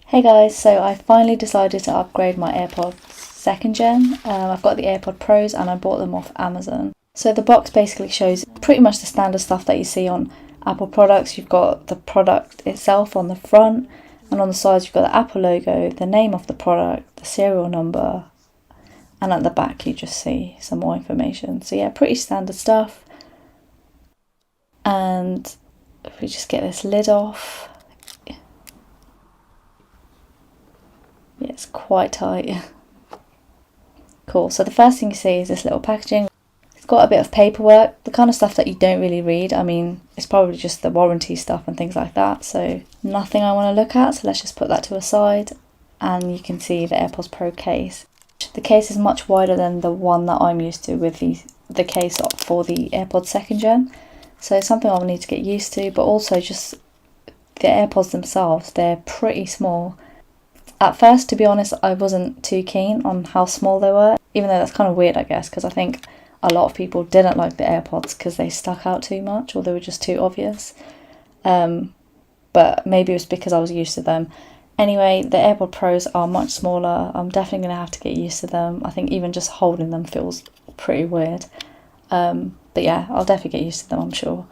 Hey guys, so I finally decided to upgrade my AirPods 2nd gen. I've got the AirPod Pros and I bought them off Amazon. So the box basically shows pretty much the standard stuff that you see on Apple products. You've got the product itself on the front, and on the sides you've got the Apple logo, the name of the product, the serial number, and at the back you just see some more information. So yeah, pretty standard stuff. And if we just get this lid off, yeah, it's quite tight. Cool, so the first thing you see is this little packaging. It's got a bit of paperwork, the kind of stuff that you don't really read. I mean, it's probably just the warranty stuff and things like that, so nothing I want to look at, so let's just put that to a side. And you can see the AirPods Pro case. The case is much wider than the one that I'm used to with the case for the AirPods 2nd gen, so it's something I'll need to get used to, but also just the AirPods themselves, they're pretty small. At first, to be honest, I wasn't too keen on how small they were, even though that's kind of weird, I guess, because I think a lot of people didn't like the AirPods because they stuck out too much or they were just too obvious. But maybe it was because I was used to them. Anyway, the AirPod Pros are much smaller. I'm definitely going to have to get used to them. I think even just holding them feels pretty weird. But yeah, I'll definitely get used to them, I'm sure.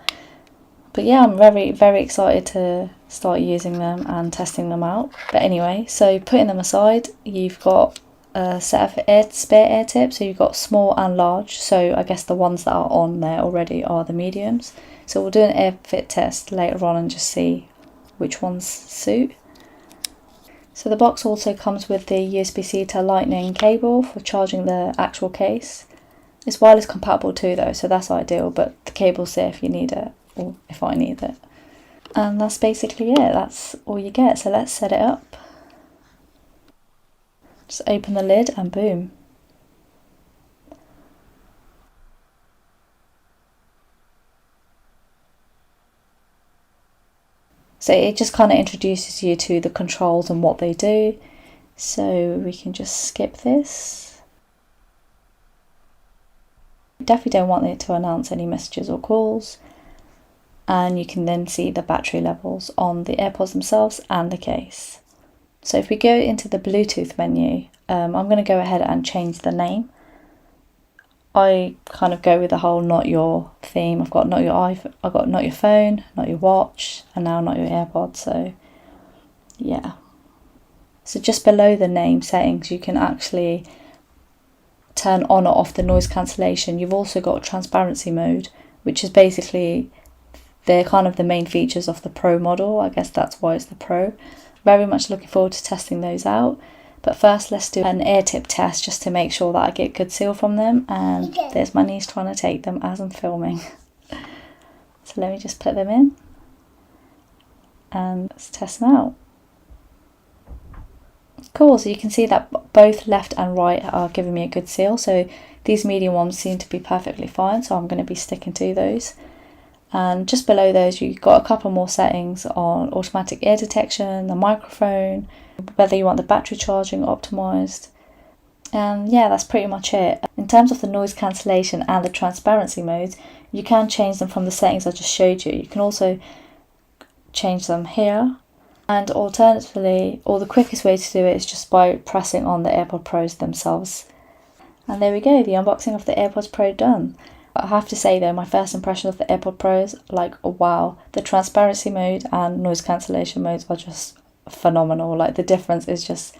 But yeah, I'm very, very excited to start using them and testing them out. But anyway, so putting them aside, you've got a set of spare air tips. So you've got small and large. So I guess the ones that are on there already are the mediums. So we'll do an air fit test later on and just see which ones suit. So the box also comes with the USB-C to Lightning cable for charging the actual case. It's wireless compatible too though, so that's ideal, but the cable's there if you need it, or if I need it. And that's basically it, that's all you get. So let's set it up. Just open the lid and boom. So it just kind of introduces you to the controls and what they do. So we can just skip this. Definitely don't want it to announce any messages or calls. And you can then see the battery levels on the AirPods themselves and the case. So if we go into the Bluetooth menu, I'm going to go ahead and change the name. I kind of go with the whole not your theme. I've got not your iPhone, I've got not your phone, not your watch, and now not your AirPods. So yeah. So just below the name settings, you can actually turn on or off the noise cancellation. You've also got transparency mode, which is basically they're kind of the main features of the Pro model. I guess that's why it's the Pro. Very much looking forward to testing those out. But first let's do an air tip test just to make sure that I get good seal from them. And there's my niece trying to take them as I'm filming. So let me just put them in and let's test them out. Cool, so you can see that both left and right are giving me a good seal. So these medium ones seem to be perfectly fine, so I'm going to be sticking to those. And just below those you've got a couple more settings on automatic ear detection, the microphone, whether you want the battery charging optimized. And yeah, that's pretty much it. In terms of the noise cancellation and the transparency modes, you can change them from the settings I just showed you. You can also change them here. And alternatively, or the quickest way to do it is just by pressing on the AirPod Pros themselves. And there we go, the unboxing of the AirPods Pro done. I have to say though, my first impression of the AirPod Pros, like, oh, wow, the transparency mode and noise cancellation modes are just phenomenal. Like, the difference is just,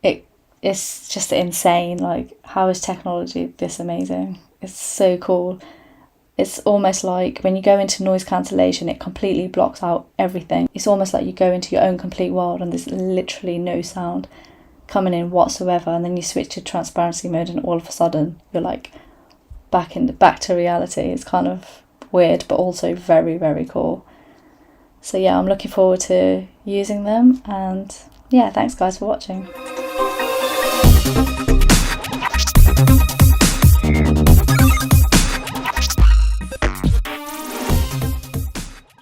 it's just insane. Like, how is technology this amazing? It's so cool. It's almost like when you go into noise cancellation, it completely blocks out everything. It's almost like you go into your own complete world and there's literally no sound coming in whatsoever. And then you switch to transparency mode and all of a sudden you're like back to reality. It's kind of weird, but also very, very cool. So yeah, I'm looking forward to using them, and yeah, thanks guys for watching.